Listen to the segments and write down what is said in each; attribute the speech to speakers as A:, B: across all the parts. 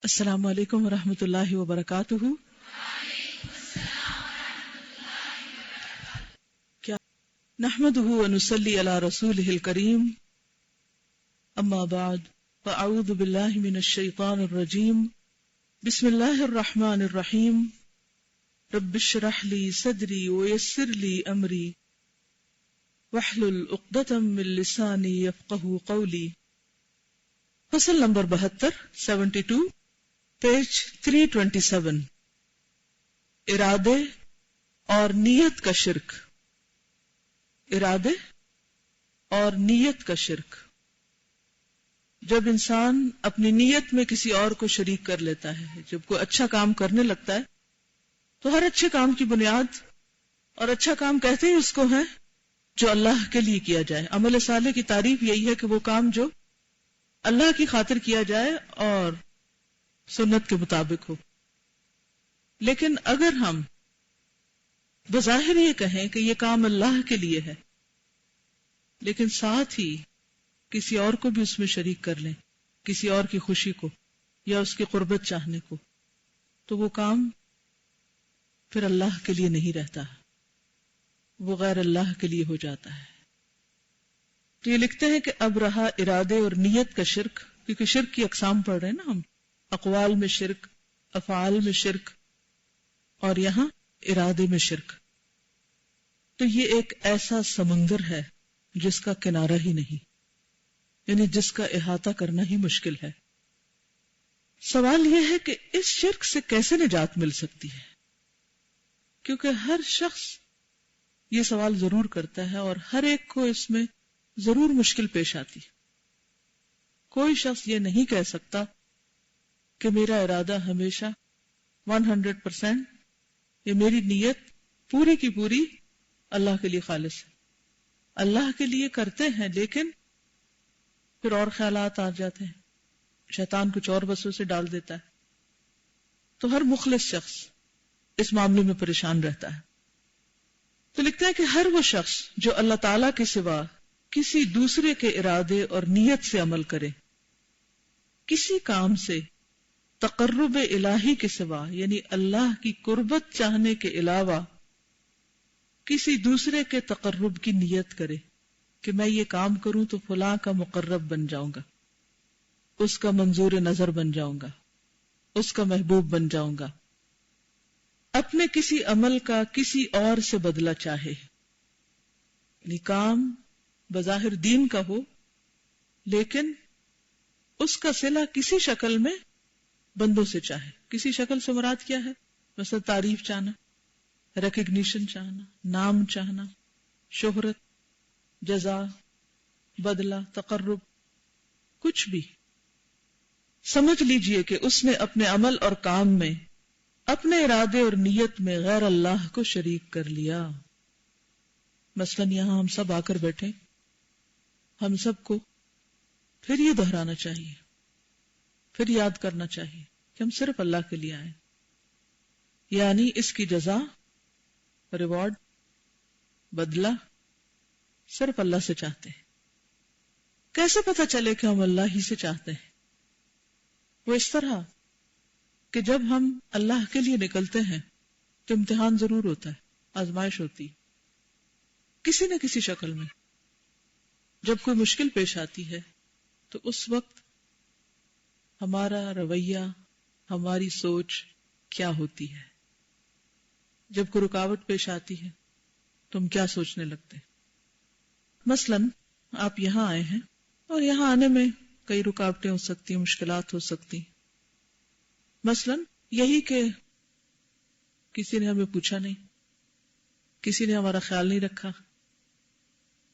A: السلام علیکم ورحمۃ اللہ وبرکاتہ. کیا نحمدہ ونصلی علی رسولہ الکریم، اما بعد فاعوذ باللہ من الشیطان الرجیم، بسم اللہ الرحمن الرحیم. رب اشرح لی صدری ویسر لی امری واحلل عقدۃ من لسانی یفقہوا قولی. فصل نمبر 72 پیج 327. ارادے اور نیت کا شرک. ارادے اور نیت کا شرک. جب انسان اپنی نیت میں کسی اور کو شریک کر لیتا ہے، جب کوئی اچھا کام کرنے لگتا ہے تو ہر اچھے کام کی بنیاد اور اچھا کام کہتے ہی اس کو ہے جو اللہ کے لیے کیا جائے. عمل صالح کی تعریف یہی ہے کہ وہ کام جو اللہ کی خاطر کیا جائے اور سنت کے مطابق ہو. لیکن اگر ہم بظاہر یہ کہیں کہ یہ کام اللہ کے لیے ہے، لیکن ساتھ ہی کسی اور کو بھی اس میں شریک کر لیں، کسی اور کی خوشی کو یا اس کی قربت چاہنے کو، تو وہ کام پھر اللہ کے لیے نہیں رہتا، وہ غیر اللہ کے لیے ہو جاتا ہے. تو یہ لکھتے ہیں کہ اب رہا ارادے اور نیت کا شرک، کیونکہ شرک کی اقسام پڑھ رہے ہیں نا ہم، اقوال میں شرک، افعال میں شرک، اور یہاں ارادے میں شرک. تو یہ ایک ایسا سمندر ہے جس کا کنارہ ہی نہیں، یعنی جس کا احاطہ کرنا ہی مشکل ہے. سوال یہ ہے کہ اس شرک سے کیسے نجات مل سکتی ہے؟ کیونکہ ہر شخص یہ سوال ضرور کرتا ہے اور ہر ایک کو اس میں ضرور مشکل پیش آتی. کوئی شخص یہ نہیں کہہ سکتا کہ میرا ارادہ ہمیشہ 100% یا میری نیت پوری کی پوری اللہ کے لیے خالص ہے. اللہ کے لیے کرتے ہیں لیکن پھر اور خیالات آ جاتے ہیں، شیطان کچھ اور وسوسے ڈال دیتا ہے. تو ہر مخلص شخص اس معاملے میں پریشان رہتا ہے. تو لکھتا ہے کہ ہر وہ شخص جو اللہ تعالی کے سوا کسی دوسرے کے ارادے اور نیت سے عمل کرے، کسی کام سے تقرب الہی کے سوا یعنی اللہ کی قربت چاہنے کے علاوہ کسی دوسرے کے تقرب کی نیت کرے کہ میں یہ کام کروں تو فلاں کا مقرب بن جاؤں گا، اس کا منظور نظر بن جاؤں گا، اس کا محبوب بن جاؤں گا، اپنے کسی عمل کا کسی اور سے بدلہ چاہے، یعنی کام بظاہر دین کا ہو لیکن اس کا صلہ کسی شکل میں بندوں سے چاہے. کسی شکل سے مراد کیا ہے؟ مثلا تعریف چاہنا، ریکگنیشن چاہنا، نام چاہنا، شہرت، جزا، بدلہ، تقرب، کچھ بھی. سمجھ لیجئے کہ اس نے اپنے عمل اور کام میں، اپنے ارادے اور نیت میں غیر اللہ کو شریک کر لیا. مثلا یہاں ہم سب آ کر بیٹھے، ہم سب کو پھر یہ دہرانا چاہیے، پھر یاد کرنا چاہیے کہ ہم صرف اللہ کے لیے آئے، یعنی اس کی جزا، ریوارڈ، بدلہ صرف اللہ سے چاہتے ہیں. کیسے پتہ چلے کہ ہم اللہ ہی سے چاہتے ہیں؟ وہ اس طرح کہ جب ہم اللہ کے لیے نکلتے ہیں تو امتحان ضرور ہوتا ہے، آزمائش ہوتی کسی نہ کسی شکل میں. جب کوئی مشکل پیش آتی ہے تو اس وقت ہمارا رویہ، ہماری سوچ کیا ہوتی ہے؟ جب کوئی رکاوٹ پیش آتی ہے تو ہم کیا سوچنے لگتے ہیں؟ مثلا آپ یہاں آئے ہیں اور یہاں آنے میں کئی رکاوٹیں ہو سکتی ہیں، مشکلات ہو سکتی. مثلا یہی کہ کسی نے ہمیں پوچھا نہیں، کسی نے ہمارا خیال نہیں رکھا،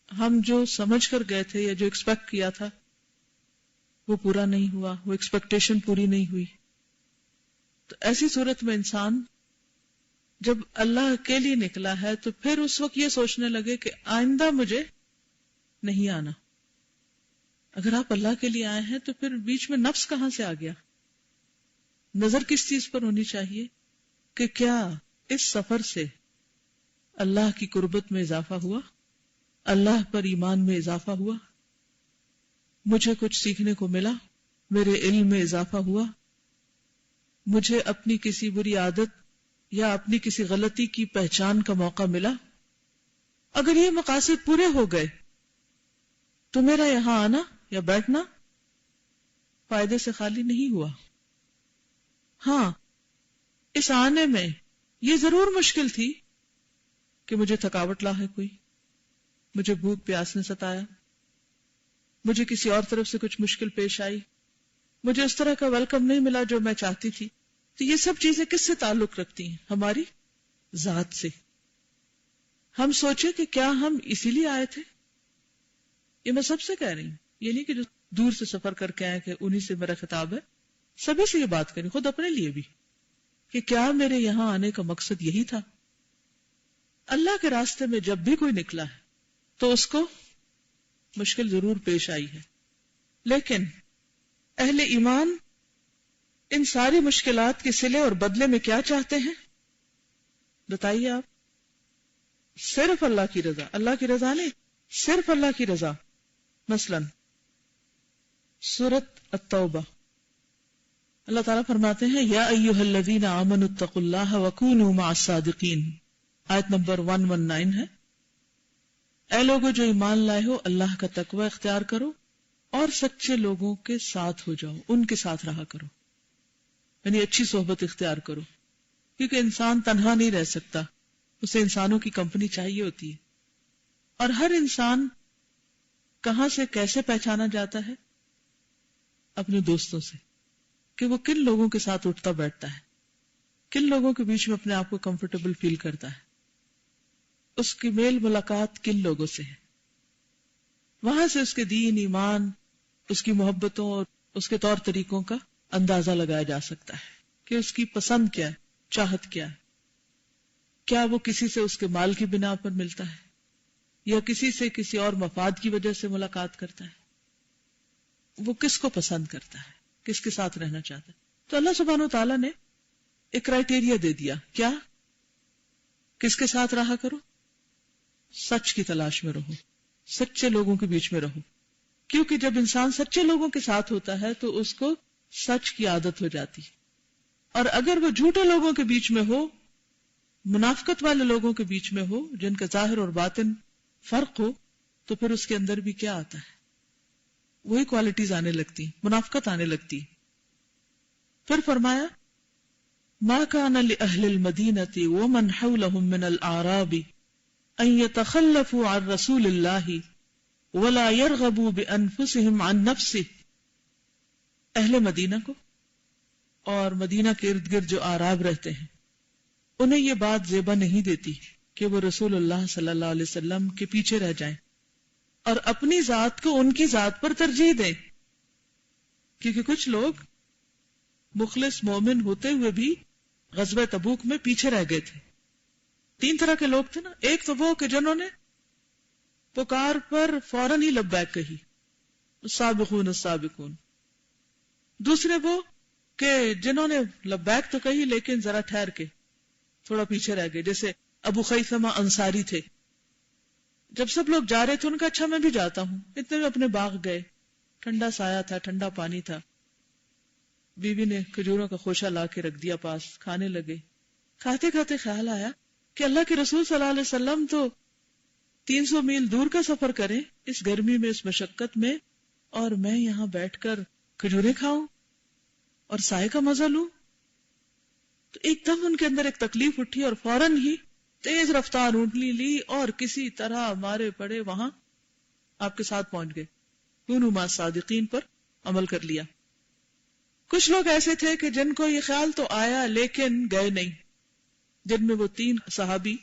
A: ہم جو سمجھ کر گئے تھے یا جو ایکسپیکٹ کیا تھا وہ پورا نہیں ہوا، وہ ایکسپیکٹیشن پوری نہیں ہوئی. تو ایسی صورت میں انسان جب اللہ کے لیے نکلا ہے تو پھر اس وقت یہ سوچنے لگے کہ آئندہ مجھے نہیں آنا. اگر آپ اللہ کے لیے آئے ہیں تو پھر بیچ میں نفس کہاں سے آ گیا؟ نظر کس چیز پر ہونی چاہیے کہ کیا اس سفر سے اللہ کی قربت میں اضافہ ہوا، اللہ پر ایمان میں اضافہ ہوا، مجھے کچھ سیکھنے کو ملا، میرے علم میں اضافہ ہوا، مجھے اپنی کسی بری عادت یا اپنی کسی غلطی کی پہچان کا موقع ملا؟ اگر یہ مقاصد پورے ہو گئے تو میرا یہاں آنا یا بیٹھنا فائدے سے خالی نہیں ہوا۔ ہاں، اس آنے میں یہ ضرور مشکل تھی کہ مجھے تھکاوٹ لاحق ہوئی، مجھے بھوک پیاس نے ستایا، مجھے کسی اور طرف سے کچھ مشکل پیش آئی، مجھے اس طرح کا ویلکم نہیں ملا جو میں چاہتی تھی۔ تو یہ سب چیزیں کس سے تعلق رکھتی ہیں؟ ہماری ذات سے۔ ہم سوچیں کہ کیا ہم اسی لیے آئے تھے؟ یہ میں سب سے کہہ رہی ہوں، یہ نہیں کہ جو دور سے سفر کر کے آئے کہ انہی سے میرا خطاب ہے، سبھی سے یہ بات کریں، خود اپنے لیے بھی، کہ کیا میرے یہاں آنے کا مقصد یہی تھا؟ اللہ کے راستے میں جب بھی کوئی نکلا ہے تو اس کو مشکل ضرور پیش آئی ہے، لیکن اہل ایمان ان ساری مشکلات کے صلے اور بدلے میں کیا چاہتے ہیں؟ بتائیے آپ۔ صرف اللہ کی رضا، اللہ کی رضا نہیں، صرف اللہ کی رضا۔ مثلا سورۃ التوبہ اللہ تعالیٰ فرماتے ہیں یا ایھا الذین آمنوا اتقوا اللہ وکونوا مع الصادقین، آیت نمبر 119 ہے۔ اے لوگو جو ایمان لائے ہو، اللہ کا تقوی اختیار کرو اور سچے لوگوں کے ساتھ ہو جاؤ، ان کے ساتھ رہا کرو، یعنی اچھی صحبت اختیار کرو، کیونکہ انسان تنہا نہیں رہ سکتا، اسے انسانوں کی کمپنی چاہیے ہوتی ہے۔ اور ہر انسان کہاں سے کیسے پہچانا جاتا ہے؟ اپنے دوستوں سے، کہ وہ کن لوگوں کے ساتھ اٹھتا بیٹھتا ہے، کن لوگوں کے بیچ میں اپنے آپ کو کمفرٹیبل فیل کرتا ہے، اس کی میل ملاقات کن لوگوں سے ہے۔ وہاں سے اس کے دین، ایمان، اس کی محبتوں اور اس کے طور طریقوں کا اندازہ لگایا جا سکتا ہے کہ اس کی پسند کیا ہے، چاہت کیا ہے، کیا وہ کسی سے اس کے مال کی بنا پر ملتا ہے یا کسی سے کسی اور مفاد کی وجہ سے ملاقات کرتا ہے، وہ کس کو پسند کرتا ہے، کس کے ساتھ رہنا چاہتا ہے۔ تو اللہ سبحانہ وتعالیٰ نے ایک کرائٹیریا دے دیا، کیا؟ کس کے ساتھ رہا کرو؟ سچ کی تلاش میں رہو، سچے لوگوں کے بیچ میں رہو، کیونکہ جب انسان سچے لوگوں کے ساتھ ہوتا ہے تو اس کو سچ کی عادت ہو جاتی، اور اگر وہ جھوٹے لوگوں کے بیچ میں ہو، منافقت والے لوگوں کے بیچ میں ہو، جن کا ظاہر اور باطن فرق ہو، تو پھر اس کے اندر بھی کیا آتا ہے؟ وہی کوالٹیز آنے لگتی، منافقت آنے لگتی۔ پھر فرمایا ما كان لأهل المدينة ومن حولهم من الأعراب أن يتخلفوا عن رسول الله ولا يرغبوا بأنفسهم عن نفسه۔ اہل مدینہ کو اور مدینہ کے ارد گرد جو اعراب رہتے ہیں، انہیں یہ بات زیبا نہیں دیتی کہ وہ رسول اللہ صلی اللہ علیہ وسلم کے پیچھے رہ جائیں اور اپنی ذات کو ان کی ذات پر ترجیح دیں، کیونکہ کچھ لوگ مخلص مومن ہوتے ہوئے بھی غزوہ تبوک میں پیچھے رہ گئے تھے۔ 3 طرح کے لوگ تھے نا، ایک تو وہ کہ جنہوں نے پکار پر فوراً ہی لبیک کہی، السابقون السابقون۔ دوسرے وہ کہ جنہوں نے لبیک تو کہی لیکن ذرا ٹھہر کے تھوڑا پیچھے رہ گئے، جیسے ابو خیثمہ انصاری تھے۔ جب سب لوگ جا رہے تھے ان کا اچھا میں بھی جاتا ہوں، اتنے میں اپنے باغ گئے، ٹھنڈا سایہ تھا، ٹھنڈا پانی تھا، بیوی نے کھجوروں کا خوشہ لا کے رکھ دیا پاس، کھانے لگے۔ کھاتے کھاتے خیال آیا کہ اللہ کے رسول صلی اللہ علیہ وسلم تو 300 میل دور کا سفر کریں اس گرمی میں، اس مشقت میں، اور میں یہاں بیٹھ کر کھجوریں کھاؤں اور سائے کا مزہ لوں۔ تو ایک دم ان کے اندر ایک تکلیف اٹھی اور فوراً ہی تیز رفتار اونٹنی لی اور کسی طرح مارے پڑے وہاں آپ کے ساتھ پہنچ گئے، کونوا مع الصادقین پر عمل کر لیا۔ کچھ لوگ ایسے تھے کہ جن کو یہ خیال تو آیا لیکن گئے نہیں، جن میں وہ 3 صحابی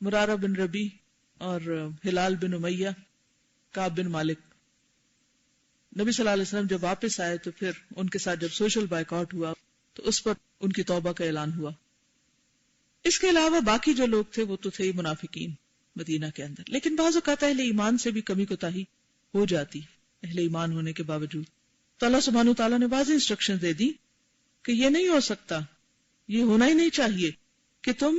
A: مرارہ بن ربیع اور ہلال بن امیہ، کعب بن مالک۔ نبی صلی اللہ علیہ وسلم جب واپس آئے تو پھر ان کے ساتھ جب سوشل بائیکاٹ ہوا تو اس پر ان کی توبہ کا اعلان ہوا۔ اس کے علاوہ باقی جو لوگ تھے وہ تو تھے منافقین مدینہ کے اندر، لیکن بعض اوقات اہل ایمان سے بھی کمی کوتاہی ہو جاتی اہل ایمان ہونے کے باوجود۔ تو اللہ سبحانہ وتعالیٰ نے واضح انسٹرکشن دے دی کہ یہ نہیں ہو سکتا، یہ ہونا ہی نہیں چاہیے کہ تم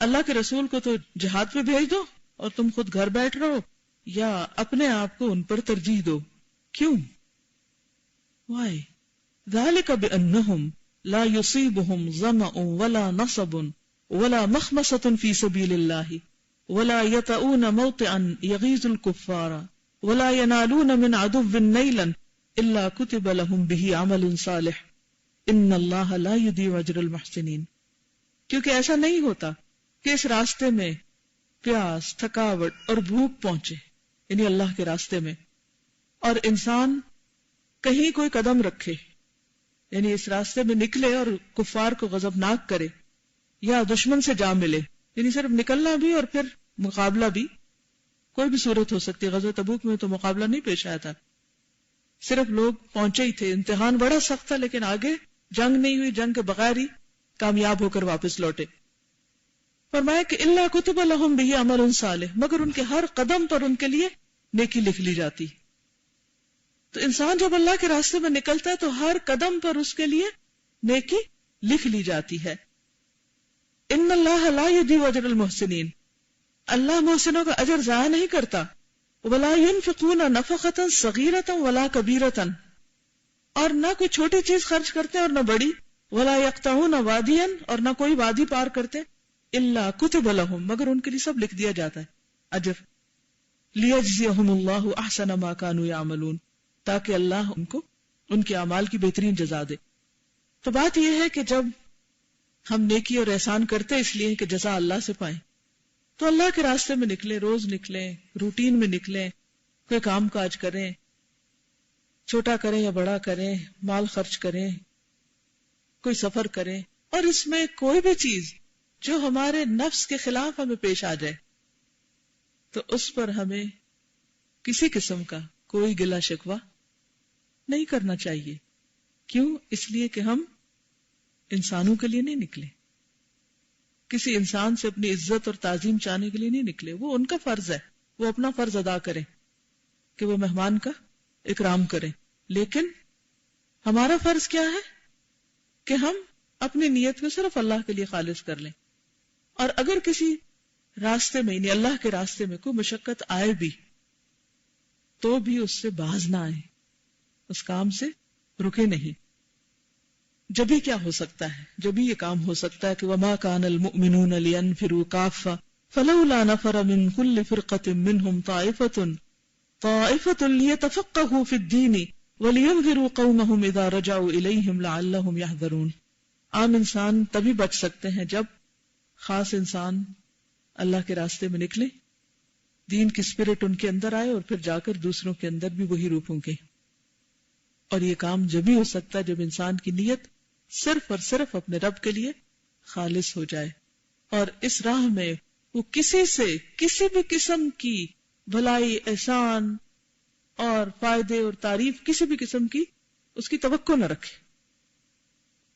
A: اللہ کے رسول کو تو جہاد پہ بھیج دو اور تم خود گھر بیٹھ رہو، یا اپنے آپ کو ان پر ترجیح دو۔ کیوں؟ Why؟ ذَلِكَ بِأَنَّهُمْ لا يصيبهم ظمأ ولا نصب ولا مخمصة في سبيل الله ولا يطؤون موطئا يغيظ الكفار ولا ينالون من عدو نيلا إلا كتب لهم به عمل صالح إن الله لا يضيع أجر المحسنين. کیونکہ ایسا نہیں ہوتا کہ اس راستے میں پیاس، تھکاوٹ اور بھوک پہنچے، یعنی اللہ کے راستے میں، اور انسان کہیں کوئی قدم رکھے، یعنی اس راستے میں نکلے اور کفار کو غضبناک کرے یا دشمن سے جا ملے، یعنی صرف نکلنا بھی اور پھر مقابلہ بھی، کوئی بھی صورت ہو سکتی ہے. غزوہ تبوک میں تو مقابلہ نہیں پیش آیا تھا، صرف لوگ پہنچے ہی تھے، امتحان بڑا سخت تھا لیکن آگے جنگ نہیں ہوئی، جنگ کے بغیر ہی کامیاب ہو کر واپس لوٹے. فرمایا کہ اللہ کتب لہم بہ عمل صالح، مگر ان کے ہر قدم پر ان کے لیے نیکی لکھ لی جاتی. تو انسان جب اللہ کے راستے میں نکلتا ہے تو ہر قدم پر اس کے لیے نیکی لکھ لی جاتی ہے. ان اللہ لا یضیع اجر المحسنین، اللہ محسنوں کا اجر ضائع نہیں کرتا. ولا ينفقون نفقة صغيرة ولا كبيرة، اور نہ کوئی چھوٹی چیز خرچ کرتے اور نہ بڑی. ولا يقطعون واديا، اور نہ کوئی وادی پار کرتے. الا كتب لهم، مگر ان کے لیے سب لکھ دیا جاتا ہے اجر. ليجزيهم الله احسن ما كانوا يعملون، تاکہ اللہ ان کو ان کے اعمال کی بہترین جزا دے. تو بات یہ ہے کہ جب ہم نیکی اور احسان کرتے اس لیے کہ جزا اللہ سے پائیں، تو اللہ کے راستے میں نکلیں، روز نکلیں، روٹین میں نکلیں، کوئی کام کاج کریں، چھوٹا کریں یا بڑا کریں، مال خرچ کریں، کوئی سفر کریں، اور اس میں کوئی بھی چیز جو ہمارے نفس کے خلاف ہمیں پیش آ جائے تو اس پر ہمیں کسی قسم کا کوئی گلہ شکوہ نہیں کرنا چاہیے. کیوں؟ اس لیے کہ ہم انسانوں کے لیے نہیں نکلے، کسی انسان سے اپنی عزت اور تعظیم چاہنے کے لیے نہیں نکلے. وہ ان کا فرض ہے، وہ اپنا فرض ادا کریں کہ وہ مہمان کا اکرام کریں. لیکن ہمارا فرض کیا ہے کہ ہم اپنی نیت کو صرف اللہ کے لیے خالص کر لیں. اور اگر کسی راستے میں، یعنی اللہ کے راستے میں کوئی مشقت آئے بھی تو بھی اس سے باز نہ آئے، اس کام سے رکے نہیں. جبھی کیا ہو سکتا ہے، جبھی یہ کام ہو سکتا ہے کہ وَمَا كَانَ الْمُؤْمِنُونَ لِيَنْفِرُوا كَافَّةً فَلَوْلَا نَفَرَ مِنْ كُلِّ فِرْقَةٍ مِّنْهُمْ طَائِفَةٌ لِيَتَفَقَّهُوا فِي الدِّينِ وَلِيُنذِرُوا قَوْمَهُمْ إِذَا رَجَعُوا إِلَيْهِمْ لَعَلَّهُمْ يَحْذَرُونَ. عام انسان تبھی بچ سکتے ہیں جب خاص انسان اللہ کے راستے میں نکلے، دین کی اسپرٹ ان کے اندر آئے، اور پھر جا کر دوسروں کے اندر بھی وہی روح پھونکے. اور یہ کام جبھی ہو سکتا ہے جب انسان کی نیت صرف اور صرف اپنے رب کے لیے خالص ہو جائے، اور اس راہ میں وہ کسی سے کسی بھی قسم کی بھلائی، احسان اور فائدے اور تعریف کسی بھی قسم کی اس کی توقع نہ رکھے،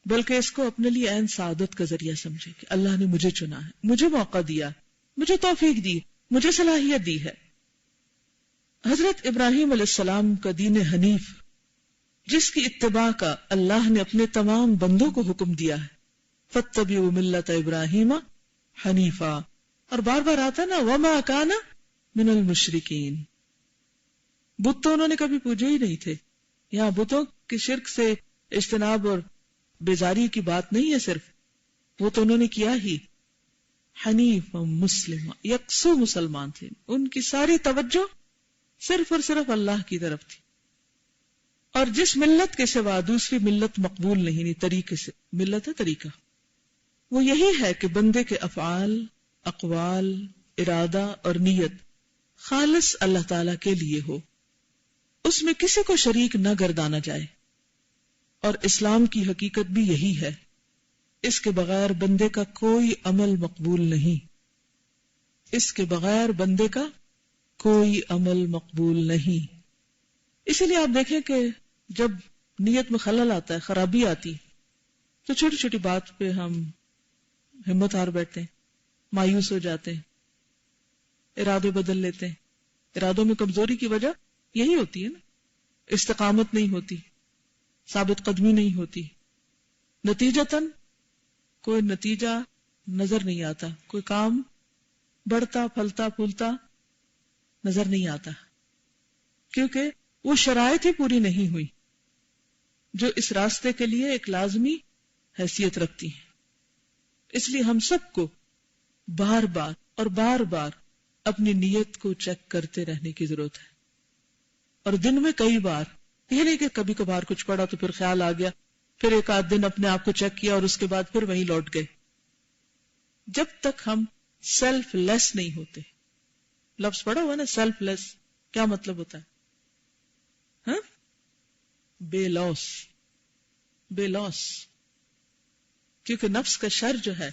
A: بلکہ اس کو اپنے لیے عین سعادت کا ذریعہ سمجھے کہ اللہ نے مجھے چنا ہے، مجھے موقع دیا، مجھے توفیق دی، مجھے صلاحیت دی ہے. حضرت ابراہیم علیہ السلام کا دین حنیف، جس کی اتباع کا اللہ نے اپنے تمام بندوں کو حکم دیا ہے، فاتبعوا ملت ابراہیم حنیفا، اور بار بار آتا نا وما کان من المشرکین. بت تو انہوں نے کبھی پوجے ہی نہیں تھے. یہاں بتوں کے شرک سے اجتناب اور بیزاری کی بات نہیں ہے، صرف وہ تو انہوں نے کیا ہی. حنیف مسلم، یکسو مسلمان تھے، ان کی ساری توجہ صرف اور صرف اللہ کی طرف تھی. اور جس ملت کے سوا دوسری ملت مقبول نہیں، نہیں طریقے سے، ملت ہے طریقہ، وہ یہی ہے کہ بندے کے افعال، اقوال، ارادہ اور نیت خالص اللہ تعالی کے لیے ہو، اس میں کسی کو شریک نہ گردانا جائے. اور اسلام کی حقیقت بھی یہی ہے، اس کے بغیر بندے کا کوئی عمل مقبول نہیں، اس کے بغیر بندے کا کوئی عمل مقبول نہیں. اسی لیے آپ دیکھیں کہ جب نیت میں خلل آتا ہے، خرابی آتی، تو چھوٹی چھوٹی بات پہ ہم ہمت ہار بیٹھتے ہیں، مایوس ہو جاتے ہیں، ارادے بدل لیتے ہیں. ارادوں میں کمزوری کی وجہ یہی ہوتی ہے نا، استقامت نہیں ہوتی، ثابت قدمی نہیں ہوتی، نتیجتاً کوئی نتیجہ نظر نہیں آتا، کوئی کام بڑھتا پھلتا پھولتا نظر نہیں آتا، کیونکہ وہ شرائط ہی پوری نہیں ہوئی جو اس راستے کے لیے ایک لازمی حیثیت رکھتی ہیں. اس لیے ہم سب کو بار بار اور بار بار اپنی نیت کو چیک کرتے رہنے کی ضرورت ہے. اور دن میں کئی بار، یہ نہیں کہ کبھی کبھار کچھ پڑھا تو پھر خیال آ گیا، پھر ایک آدھ دن اپنے آپ کو چیک کیا اور اس کے بعد پھر وہیں لوٹ گئے. جب تک ہم سیلف لیس نہیں ہوتے. لفظ پڑھا ہوا نا سیلف لیس، کیا مطلب ہوتا ہے؟ ہاں، بے لوس. بے لوس. کیونکہ نفس کا شر جو ہے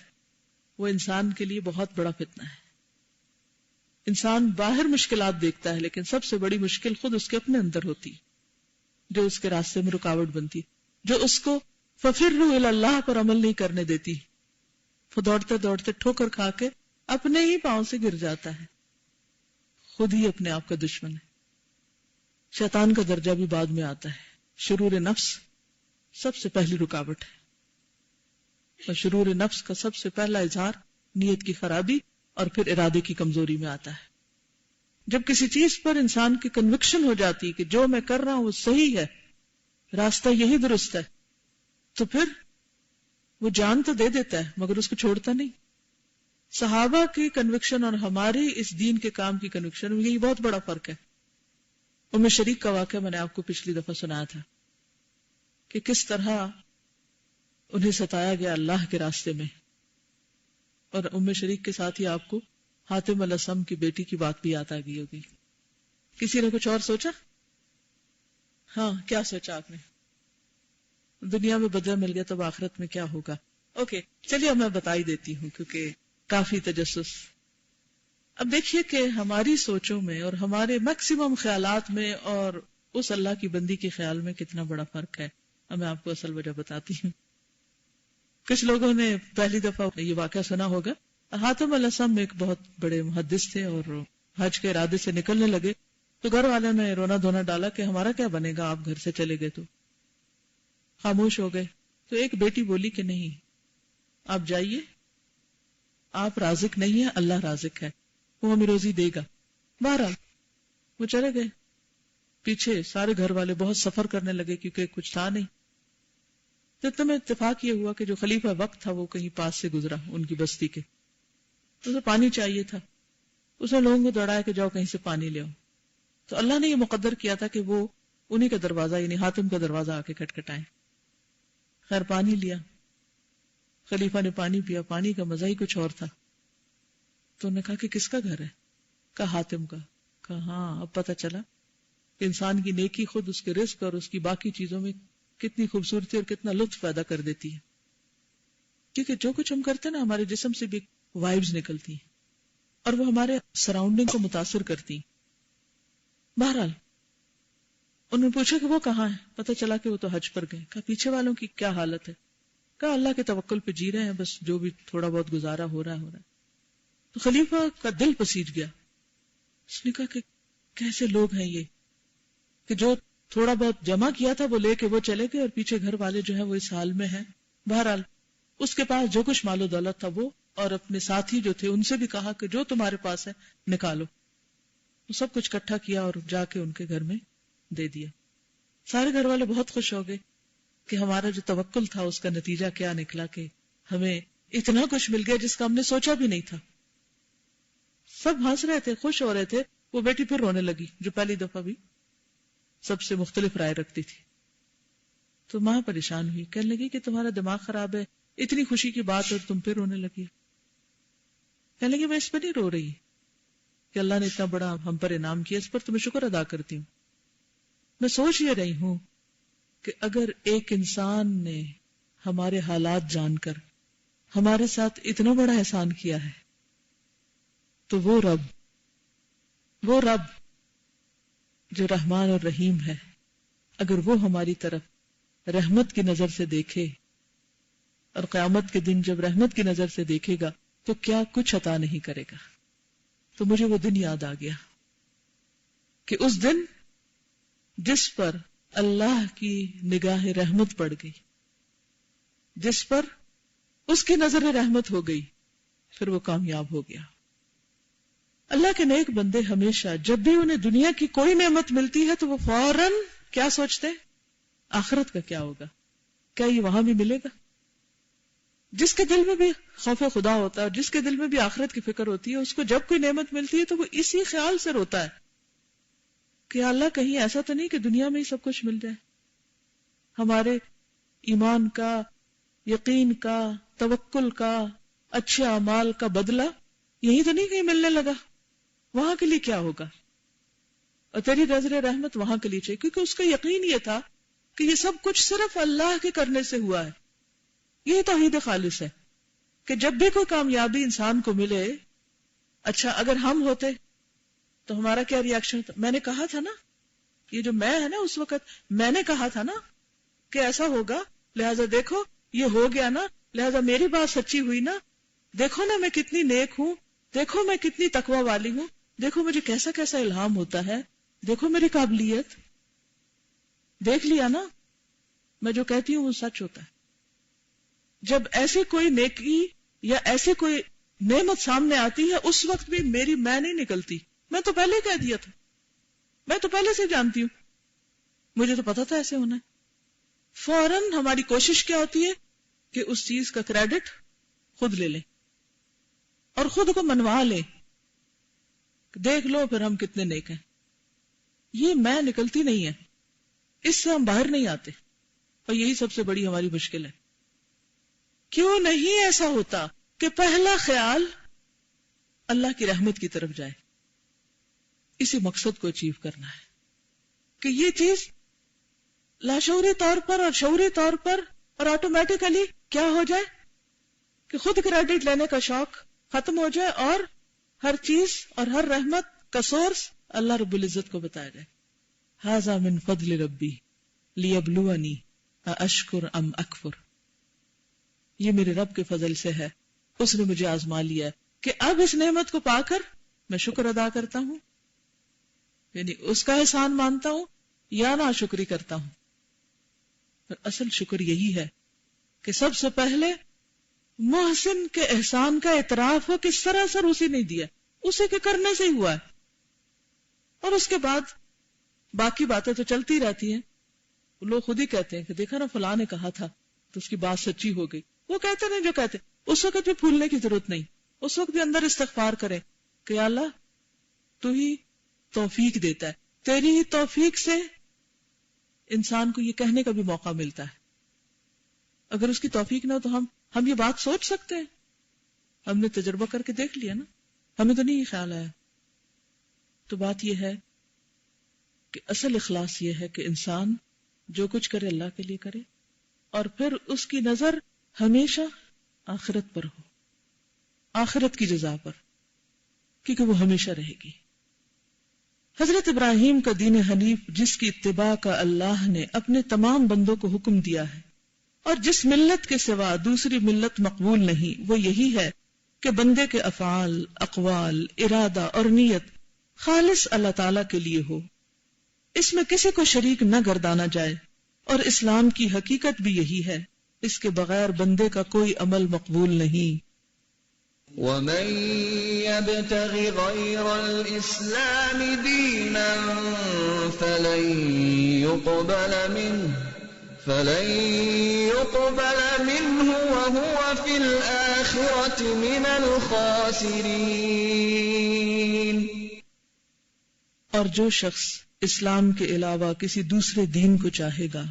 A: وہ انسان کے لیے بہت بڑا فتنہ ہے. انسان باہر مشکلات دیکھتا ہے لیکن سب سے بڑی مشکل خود اس کے اپنے اندر ہوتی، جو اس کے راستے میں رکاوٹ بنتی، جو اس کو فَفِرُّوا إِلَى اللَّهِ پر عمل نہیں کرنے دیتی. وہ دوڑتے دوڑتے ٹھوکر کھا کے اپنے ہی پاؤں سے گر جاتا ہے. خود ہی اپنے آپ کا دشمن ہے. شیطان کا درجہ بھی بعد میں آتا ہے. شرور نفس سب سے پہلی رکاوٹ ہے، اور شرور نفس کا سب سے پہلا اظہار نیت کی خرابی اور پھر ارادے کی کمزوری میں آتا ہے. جب کسی چیز پر انسان کی کنوکشن ہو جاتی کہ جو میں کر رہا ہوں وہ صحیح ہے، راستہ یہی درست ہے، تو پھر وہ جان تو دے دیتا ہے مگر اس کو چھوڑتا نہیں. صحابہ کی کنوکشن اور ہماری اس دین کے کام کی کنوکشن میں یہی بہت بڑا فرق ہے. ام شریک کا واقعہ میں نے آپ کو پچھلی دفعہ سنایا تھا کہ کس طرح انہیں ستایا گیا اللہ کے راستے میں. اور ام شریک کے ساتھ ہی آپ کو حاتم الاسم کی بیٹی کی بات بھی یاد آ گئی ہوگی. کسی نے کچھ اور سوچا؟ ہاں، کیا سوچا آپ نے؟ دنیا میں بدلہ مل گیا تو آخرت میں کیا ہوگا؟ اوکے، چلیے اب میں بتا ہی دیتی ہوں کیونکہ کافی تجسس. اب دیکھیے کہ ہماری سوچوں میں اور ہمارے میکسیمم خیالات میں اور اس اللہ کی بندی کے خیال میں کتنا بڑا فرق ہے. اب میں آپ کو اصل وجہ بتاتی ہوں. کچھ لوگوں نے پہلی دفعہ یہ واقعہ سنا ہوگا. حاتم الاسم ایک بہت بڑے محدث تھے اور حج کے ارادے سے نکلنے لگے تو گھر والوں نے رونا دھونا ڈالا کہ ہمارا کیا بنے گا، آپ گھر سے چلے گئے. تو خاموش ہو گئے. تو ایک بیٹی بولی کہ نہیں، آپ جائیے، آپ رازق نہیں ہیں، اللہ رازق ہے، وہ ہمیں روزی دے گا. بہرحال وہ چلے گئے. پیچھے سارے گھر والے بہت سفر کرنے لگے کیونکہ کچھ تھا نہیں. تو تمہیں اتفاق یہ ہوا کہ جو خلیفہ وقت تھا وہ کہیں پاس سے گزرا ان کی بستی کے. اسے پانی چاہیے تھا. اس نے لوگوں کو دوڑایا کہ جاؤ کہیں سے پانی لے آؤ. تو اللہ نے یہ مقدر کیا تھا کہ وہ انہی کا دروازہ یعنی حاتم کا دروازہ آ کے کھٹکھٹائیں. خیر پانی لیا. خلیفہ نے پانی پیا. پانی کا مزہ ہی کچھ اور تھا. تو انہوں نے کہا کہ کس کا گھر ہے؟ کہا حاتم کا. کہا ہاں، اب پتہ چلا کہ انسان کی نیکی خود اس کے رزق اور اس کی باقی چیزوں میں کتنی خوبصورتی اور کتنا لطف پیدا کر دیتی ہے. کیونکہ جو کچھ ہم کرتے ہیں نا ہمارے جسم سے بھی وائبز نکلتی ہیں اور وہ ہمارے سراؤنڈنگ کو متاثر کرتی ہیں. بہرحال انہوں نے پوچھا کہ وہ کہاں ہے؟ پتہ چلا کہ وہ تو حج پر گئے. کہا پیچھے والوں کی کیا حالت ہے؟ کہا اللہ کے توکل پہ جی رہے ہیں، بس جو بھی تھوڑا بہت گزارا ہو رہا ہے. تو خلیفہ کا دل پسیج گیا. اس نے کہا کہ کیسے لوگ ہیں یہ کہ جو تھوڑا بہت جمع کیا تھا وہ لے کے وہ چلے گئے اور پیچھے گھر والے جو ہیں وہ اس حال میں ہیں. بہرحال اس کے پاس جو کچھ مال و دولت تھا وہ اور اپنے ساتھی جو تھے ان سے بھی کہا کہ جو تمہارے پاس ہے نکالو. وہ سب کچھ اکٹھا کیا اور جا کے ان کے گھر میں دے دیا. سارے گھر والے بہت خوش ہو گئے کہ ہمارا جو توکل تھا اس کا نتیجہ کیا نکلا کہ ہمیں اتنا کچھ مل گیا جس کا ہم نے سوچا بھی نہیں تھا. سب ہنس رہے تھے، خوش ہو رہے تھے. وہ بیٹی پھر رونے لگی جو پہلی دفعہ بھی سب سے مختلف رائے رکھتی تھی. تو ماں پریشان ہوئی، کہنے لگی کہ تمہارا دماغ خراب ہے، اتنی خوشی کی بات اور تم پھر رونے لگی. کہنے لگی میں اس پر نہیں رو رہی کہ اللہ نے اتنا بڑا ہم پر انعام کیا، اس پر تمہیں شکر ادا کرتی ہوں. میں سوچ یہ رہی ہوں کہ اگر ایک انسان نے ہمارے حالات جان کر ہمارے ساتھ اتنا بڑا احسان کیا ہے تو وہ رب جو رحمان اور رحیم ہے، اگر وہ ہماری طرف رحمت کی نظر سے دیکھے اور قیامت کے دن جب رحمت کی نظر سے دیکھے گا تو کیا کچھ عطا نہیں کرے گا. تو مجھے وہ دن یاد آ گیا کہ اس دن جس پر اللہ کی نگاہ رحمت پڑ گئی، جس پر اس کی نظر رحمت ہو گئی، پھر وہ کامیاب ہو گیا. اللہ کے نیک بندے ہمیشہ جب بھی انہیں دنیا کی کوئی نعمت ملتی ہے تو وہ فوراً کیا سوچتے ہیں؟ آخرت کا کیا ہوگا، کیا یہ وہاں بھی ملے گا؟ جس کے دل میں بھی خوف خدا ہوتا ہے اور جس کے دل میں بھی آخرت کی فکر ہوتی ہے، اس کو جب کوئی نعمت ملتی ہے تو وہ اسی خیال سے روتا ہے کہ اللہ کہیں ایسا تو نہیں کہ دنیا میں ہی سب کچھ مل جائے، ہمارے ایمان کا، یقین کا، توکل کا، اچھے اعمال کا بدلہ یہی تو نہیں کہیں ملنے لگا، وہاں کے لیے کیا ہوگا؟ اور تیری نظر رحمت وہاں کے لیے چاہیے، کیونکہ اس کا یقین یہ تھا کہ یہ سب کچھ صرف اللہ کے کرنے سے ہوا ہے. یہی توحید خالص ہے کہ جب بھی کوئی کامیابی انسان کو ملے، اچھا اگر ہم ہوتے تو ہمارا کیا ری ایکشن ہوتا؟ میں نے کہا تھا نا، یہ جو میں ہے نا اس وقت میں نے کہا تھا نا کہ ایسا ہوگا، لہذا دیکھو یہ ہو گیا نا، لہذا میری بات سچی ہوئی نا، دیکھو نا میں کتنی نیک ہوں، دیکھو میں کتنی تقوی والی ہوں، دیکھو مجھے کیسا کیسا الہام ہوتا ہے، دیکھو میری قابلیت، دیکھ لیا نا، میں جو کہتی ہوں وہ سچ ہوتا ہے. جب ایسی کوئی نیکی یا ایسی کوئی نعمت سامنے آتی ہے اس وقت بھی میری میں نہیں نکلتی، میں تو پہلے کہہ دیا تھا، میں تو پہلے سے جانتی ہوں، مجھے تو پتا تھا ایسے ہونا ہے. فوراً ہماری کوشش کیا ہوتی ہے کہ اس چیز کا کریڈٹ خود لے لیں اور خود کو منوا لیں، دیکھ لو پھر ہم کتنے نیک ہیں. یہ میں نکلتی نہیں ہے، اس سے ہم باہر نہیں آتے، اور یہی سب سے بڑی ہماری مشکل ہے. کیوں نہیں ایسا ہوتا کہ پہلا خیال اللہ کی رحمت کی طرف جائے؟ اسی مقصد کو اچیو کرنا ہے کہ یہ چیز لاشعوری طور پر اور شعوری طور پر اور آٹومیٹیکلی کیا ہو جائے کہ خود کریڈٹ لینے کا شوق ختم ہو جائے اور ہر چیز اور ہر رحمت کا سورس اللہ رب العزت کو بتایا جائے. ھذا من فضل ربی لیبلونی ااشکر ام اکفر، یہ میرے رب کے فضل سے ہے، اس نے مجھے آزما لیا ہے کہ اب اس نعمت کو پا کر میں شکر ادا کرتا ہوں، یعنی اس کا احسان مانتا ہوں یا ناشکری کرتا ہوں. اصل شکر یہی ہے کہ سب سے پہلے محسن کے احسان کا اعتراف ہو کہ سراسر اسی نہیں دیا، اسی کے کرنے سے ہی ہوا ہے، اور اس کے بعد باقی باتیں تو چلتی رہتی ہیں. لوگ خود ہی کہتے ہیں کہ دیکھا نا فلاں نے کہا تھا تو اس کی بات سچی ہو گئی. وہ کہتے نہیں جو کہتے، اس وقت بھی پھولنے کی ضرورت نہیں، اس وقت بھی اندر استغفار کریں کہ یا اللہ تو ہی توفیق دیتا ہے، تیری ہی توفیق سے انسان کو یہ کہنے کا بھی موقع ملتا ہے. اگر اس کی توفیق نہ ہو تو ہم یہ بات سوچ سکتے ہیں؟ ہم نے تجربہ کر کے دیکھ لیا نا، ہمیں تو نہیں یہ خیال آیا. تو بات یہ ہے کہ اصل اخلاص یہ ہے کہ انسان جو کچھ کرے اللہ کے لیے کرے، اور پھر اس کی نظر ہمیشہ آخرت پر ہو، آخرت کی جزا پر، کیونکہ وہ ہمیشہ رہے گی. حضرت ابراہیم کا دین حنیف، جس کی اتباع کا اللہ نے اپنے تمام بندوں کو حکم دیا ہے اور جس ملت کے سوا دوسری ملت مقبول نہیں، وہ یہی ہے کہ بندے کے افعال، اقوال، ارادہ اور نیت خالص اللہ تعالی کے لیے ہو، اس میں کسی کو شریک نہ گردانا جائے. اور اسلام کی حقیقت بھی یہی ہے، اس کے بغیر بندے کا کوئی عمل مقبول نہیں.
B: وَمَن يَبْتَغِ غَيْرَ الْإِسْلَامِ دِينًا فَلَن يُقْبَلَ مِنْهُ وَهُوَ فِي الْآخِرَةِ مِنَ الْخَاسِرِينَ.
A: اور جو شخص اسلام کے علاوہ کسی دوسرے دین کو چاہے گا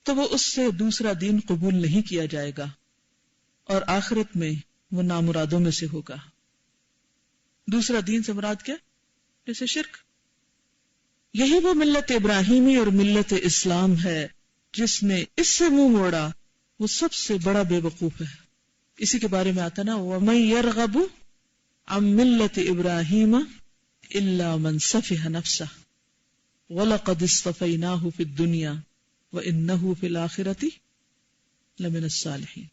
A: تو وہ اس سے دوسرا دین قبول نہیں کیا جائے گا، اور آخرت میں وہ نامرادوں میں سے ہوگا. دوسرا دین سے مراد کیا؟ جیسے شرک. یہی وہ ملت ابراہیمی اور ملت اسلام ہے جس نے اس سے منہ موڑا وہ سب سے بڑا بے وقوف ہے. اسی کے بارے میں آتا نا وَمَن يَرْغَبُ عَن مِلَّةِ إِبْرَاهِيمَ إِلَّا مَن سَفِهَ نَفْسَهُ وَلَقَدِ اصْطَفَيْنَاهُ فِي الدُّنْيَا وَإِنَّهُ فِي الْآخِرَةِ لَمِنَ الصَّالِحِينَ.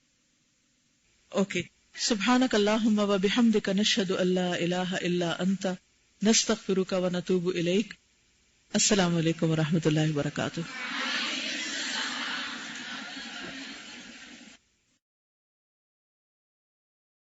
A: اوکے. سبحانك اللهم وبحمدك نشهد ان لا اله الا انت نستغفرك ونتوب اليك. السلام علیکم ورحمۃ اللہ وبرکاتہ.